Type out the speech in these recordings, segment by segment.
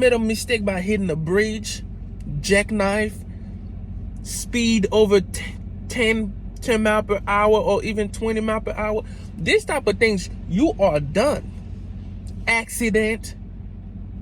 Made a mistake by hitting a bridge, jackknife, speed over 10 mile per hour or even 20 mile per hour. This type of things, you are done. Accident.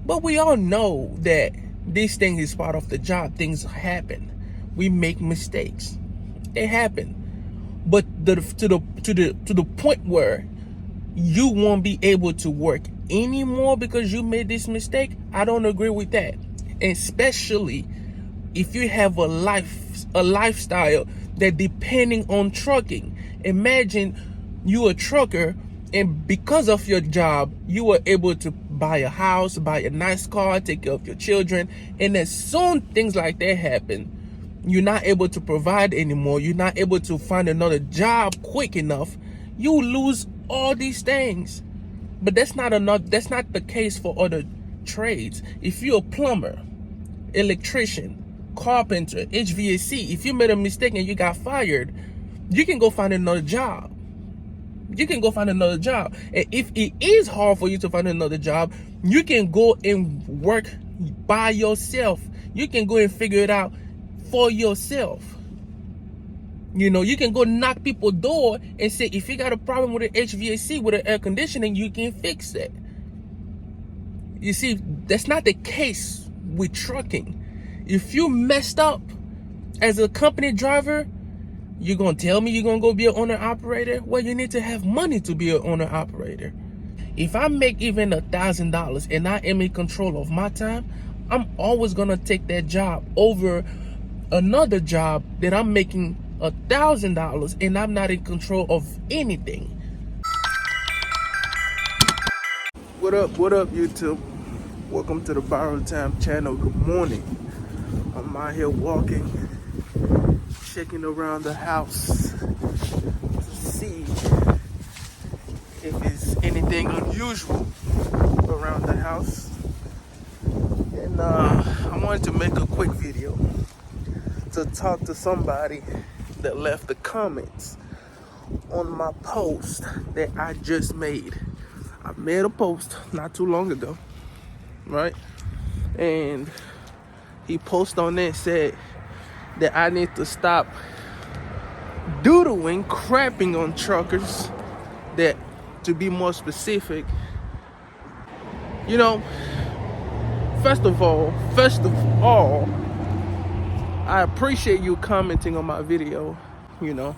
But we all know that this thing is part of the job. Things happen. We make mistakes. They happen. But to the point where you won't be able to work anymore because you made this mistake, I don't agree with that. Especially if you have a lifestyle that depending on trucking. Imagine you a trucker, and because of your job, you were able to buy a house, buy a nice car, take care of your children, and as soon things like that happen, you're not able to provide anymore, you're not able to find another job quick enough, you lose all these things. But that's not the case for other trades. If you're a plumber, electrician, carpenter, HVAC, if you made a mistake and you got fired, you can go find another job. You can go find another job. And if it is hard for you to find another job, you can go and work by yourself. You can go and figure it out for yourself. You know, you can go knock people's door and say, if you got a problem with an HVAC, with an air conditioning, you can fix it. You see, that's not the case with trucking. If you messed up as a company driver, you're going to tell me you're going to go be an owner-operator? Well, you need to have money to be an owner-operator. If I make even $1,000 and I am in control of my time, I'm always going to take that job over another job that I'm making $1,000 and I'm not in control of anything. What up, YouTube? Welcome to the Borrowed Time channel. Good morning. I'm out here walking, checking around the house to see if there's anything unusual around the house. And I wanted to make a quick video to talk to somebody that left the comments on my post that I just made. I made a post not too long ago, right? And he posted on there and said that I need to stop doodling, crapping on truckers. That, to be more specific, you know, first of all, I appreciate you commenting on my video. You know,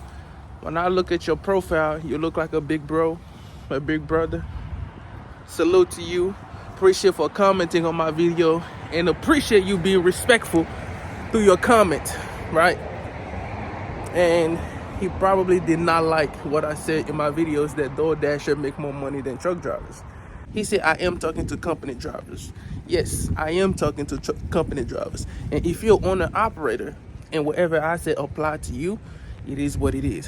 when I look at your profile, you look like a big bro, a big brother. Salute to you. Appreciate for commenting on my video and appreciate you being respectful through your comment, right? And he probably did not like what I said in my videos that DoorDashers make more money than truck drivers. He said I am talking to company drivers. Yes, I am talking to company drivers. And if you're on an operator and whatever I said apply to you, it is what it is.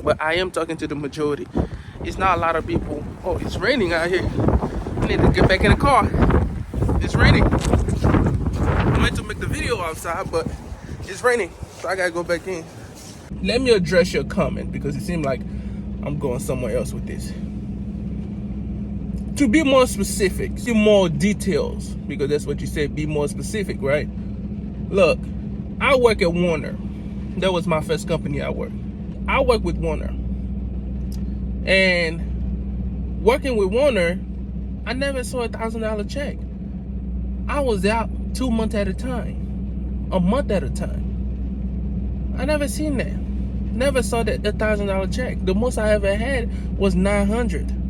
But I am talking to the majority. It's not a lot of people. Oh, it's raining out here. I need to get back in the car. It's raining. I meant to make the video outside, but it's raining, so I gotta go back in. Let me address your comment because it seemed like I'm going somewhere else with this. To be more specific, see more details, because that's what you said, be more specific, right? Look, I work at Werner. That was my first company I worked. I work with Werner. And working with Werner, I never saw a $1,000 check. I was out 2 months at a time, a month at a time. I never seen that. Never saw that $1,000 check. The most I ever had was $900.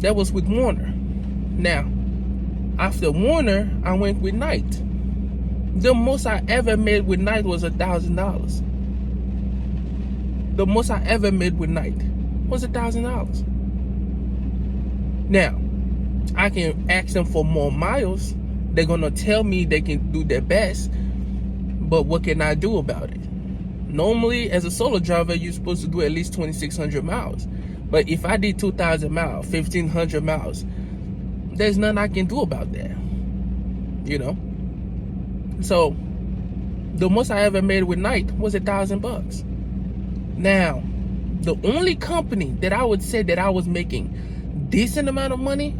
That was with Werner. Now, after Werner, I went with Knight. The most I ever made with Knight was $1,000. The most I ever made with Knight was $1,000. Now, I can ask them for more miles. They're gonna tell me they can do their best, but what can I do about it? Normally, as a solo driver, you're supposed to do at least 2,600 miles. But if I did 2,000 miles, 1,500 miles, there's nothing I can do about that. You know? So, the most I ever made with Knight was $1,000. Now, the only company that I would say that I was making decent amount of money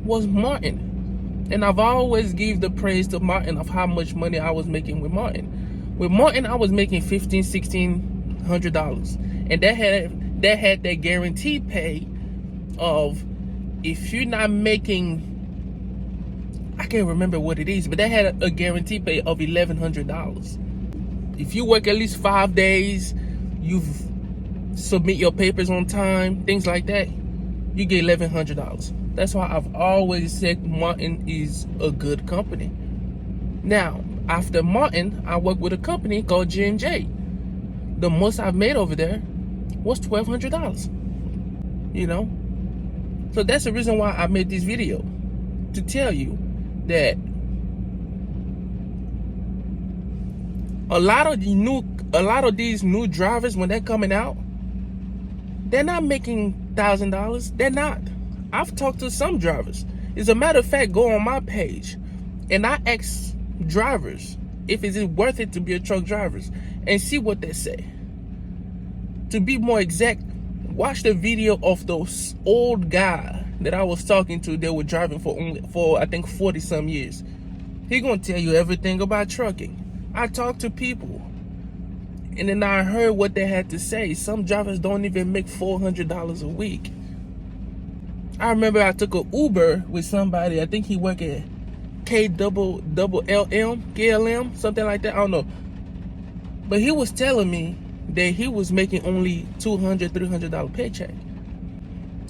was Martin. And I've always give the praise to Martin of how much money I was making with Martin. With Martin, I was making $1,600, and that had that guaranteed pay of, if you're not making, I can't remember what it is, but that had a guaranteed pay of $1,100. If you work at least 5 days, you submit your papers on time, things like that, you get $1,100. That's why I've always said Martin is a good company. Now, after Martin, I worked with a company called J&J. The most I've made over there was $1,200. You know? So that's the reason why I made this video, to tell you that a lot of these new drivers, when they're coming out, they're not making $1,000. They're not. I've talked to some drivers. As a matter of fact, go on my page and I ask drivers if it's worth it to be a truck driver, and see what they say. To be more exact, watch the video of those old guy that I was talking to. They were driving for I think 40 some years. He gonna tell you everything about trucking. I talked to people, and then I heard what they had to say. Some drivers don't even make $400 a week. I remember I took an Uber with somebody. I think he worked at KLM, something like that. I don't know. But he was telling me that he was making only $200, $300 paycheck.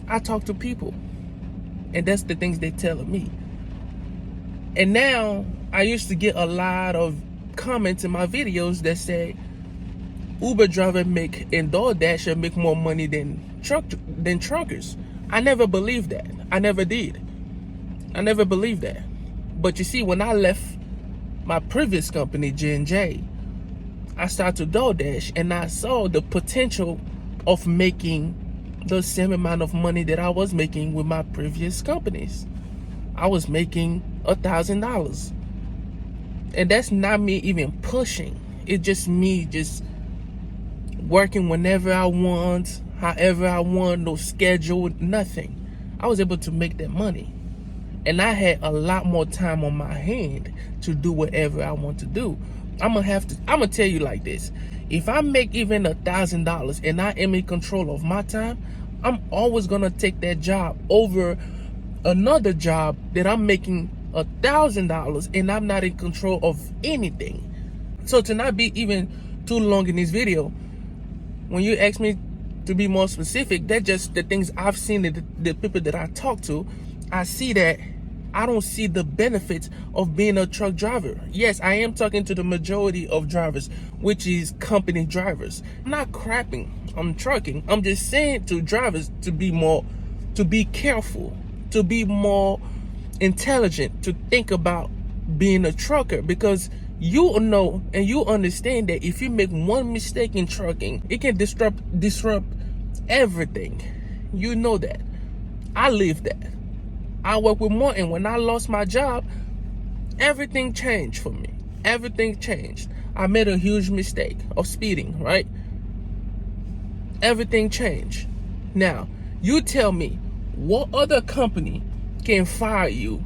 I talk to people, and that's the things they telling me. And now I used to get a lot of comments in my videos that say Uber driver and DoorDasher make more money than truckers. I never believed that. I never did. I never believed that. But you see, when I left my previous company, J&J, I started to DoorDash, and I saw the potential of making the same amount of money that I was making with my previous companies. I was making $1,000. And that's not me even pushing. It's just me just working whenever I want, however I want, no schedule, nothing. I was able to make that money. And I had a lot more time on my hand to do whatever I want to do. I'm gonna tell you like this. If I make even $1,000 and I am in control of my time, I'm always gonna take that job over another job that I'm making $1,000 and I'm not in control of anything. So to not be even too long in this video, when you ask me to be more specific, that's just the things I've seen, the people that I talk to. I see that I don't see the benefits of being a truck driver. Yes, I am talking to the majority of drivers, which is company drivers. I'm not crapping on trucking. I'm just saying to drivers to be careful, to be more intelligent, to think about being a trucker, because you know and you understand that if you make one mistake in trucking, it can disrupt everything. You know that. I live that. I work with Martin. When I lost my job, everything changed for me. Everything changed. I made a huge mistake of speeding, right? Everything changed. Now, you tell me, what other company can fire you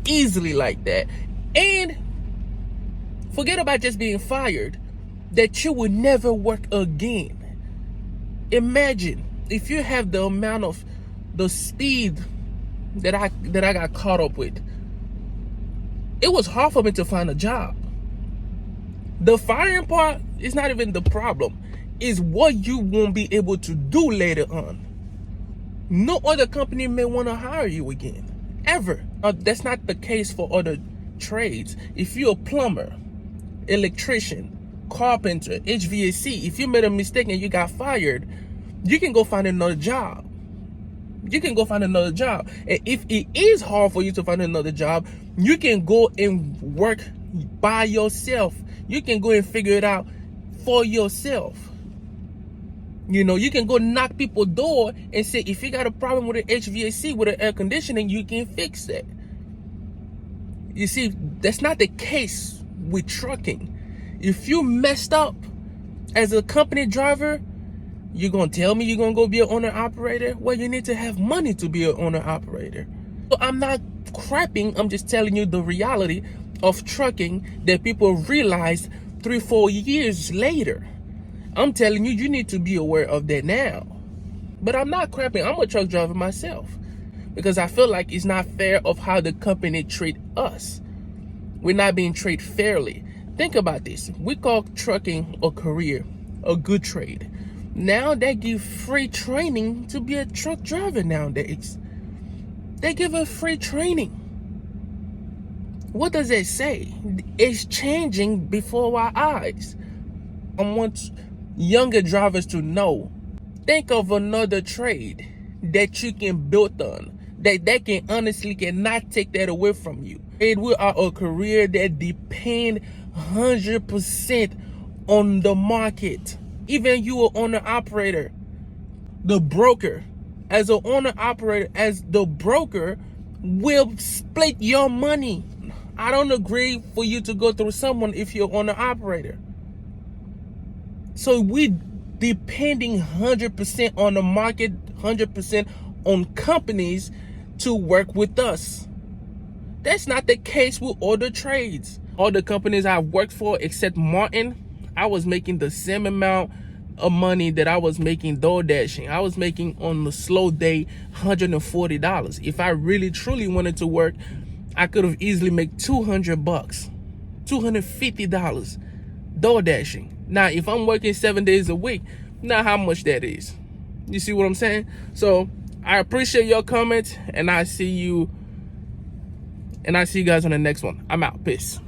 easily like that? And forget about just being fired, that you would never work again. Imagine if you have the amount of the speed that I got caught up with. It was hard for me to find a job. The firing part is not even the problem. It's what you won't be able to do later on. No other company may want to hire you again, ever. That's not the case for other trades. If you're a plumber, electrician, carpenter, HVAC, if you made a mistake and you got fired, you can go find another job. You can go find another job. And if it is hard for you to find another job, you can go and work by yourself. You can go and figure it out for yourself. You know, you can go knock people's door and say, if you got a problem with an HVAC, with an air conditioning, you can fix that. You see, that's not the case with trucking. If you messed up as a company driver, you're going to tell me you're going to go be an owner-operator? Well, you need to have money to be an owner-operator. So I'm not crapping. I'm just telling you the reality of trucking that people realize 3-4 years later. I'm telling you, you need to be aware of that now. But I'm not crapping. I'm a truck driver myself because I feel like it's not fair of how the company treat us. We're not being treated fairly. Think about this. We call trucking a career, a good trade. Now they give free training to be a truck driver nowadays. They give us free training. What does it say? It's changing before our eyes. I want younger drivers to know. Think of another trade that you can build on, that they can honestly cannot take that away from you. We are a career that depend 100% on the market. Even you are owner operator, the broker, as an owner operator, as the broker will split your money. I don't agree for you to go through someone if you're owner operator. So we depending 100% on the market, 100% on companies to work with us. That's not the case with other trades. All the companies I worked for, except Martin, I was making the same amount of money that I was making door dashing. I was making on the slow day $140. If I really truly wanted to work, I could have easily made $200, $250 door dashing. Now, if I'm working 7 days a week, now how much that is. You see what I'm saying? So I appreciate your comments, and I see you guys on the next one. I'm out. Peace.